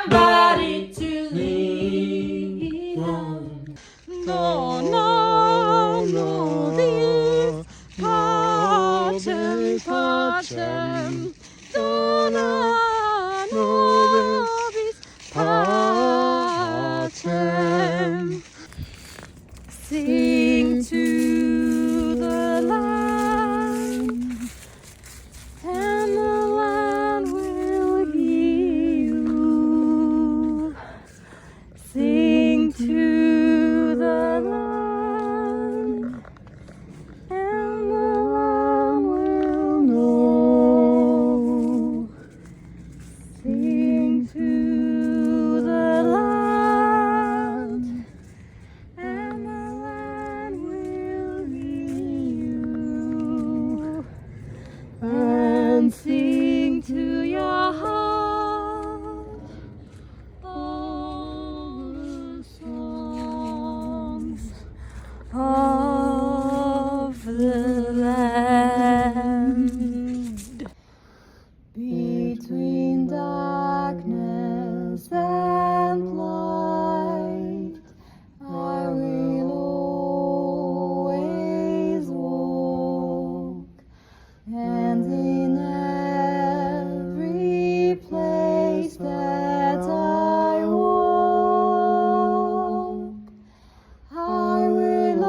somebody to lean on. 너나노디 파tem 너나노비스 파tem. Sing to the land, and the land will hear you. Sing to the land, and the land will know. Sing to the land, and the land will hear you. And sing to your heart all the songs of the land. Between darkness and light, I will always walk, and in every place that I walk, I will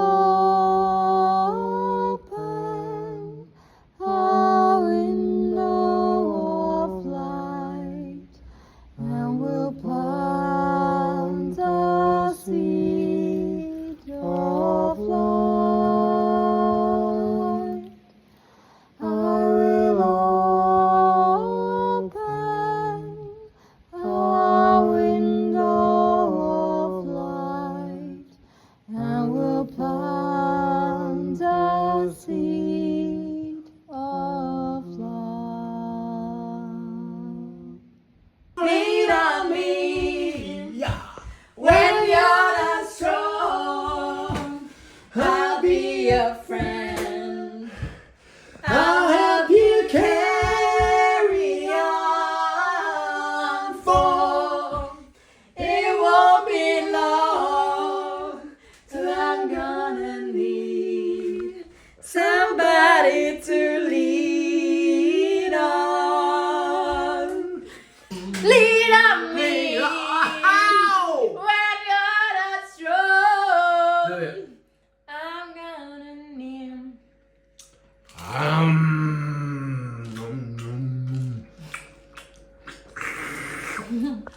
open a window of light and will plant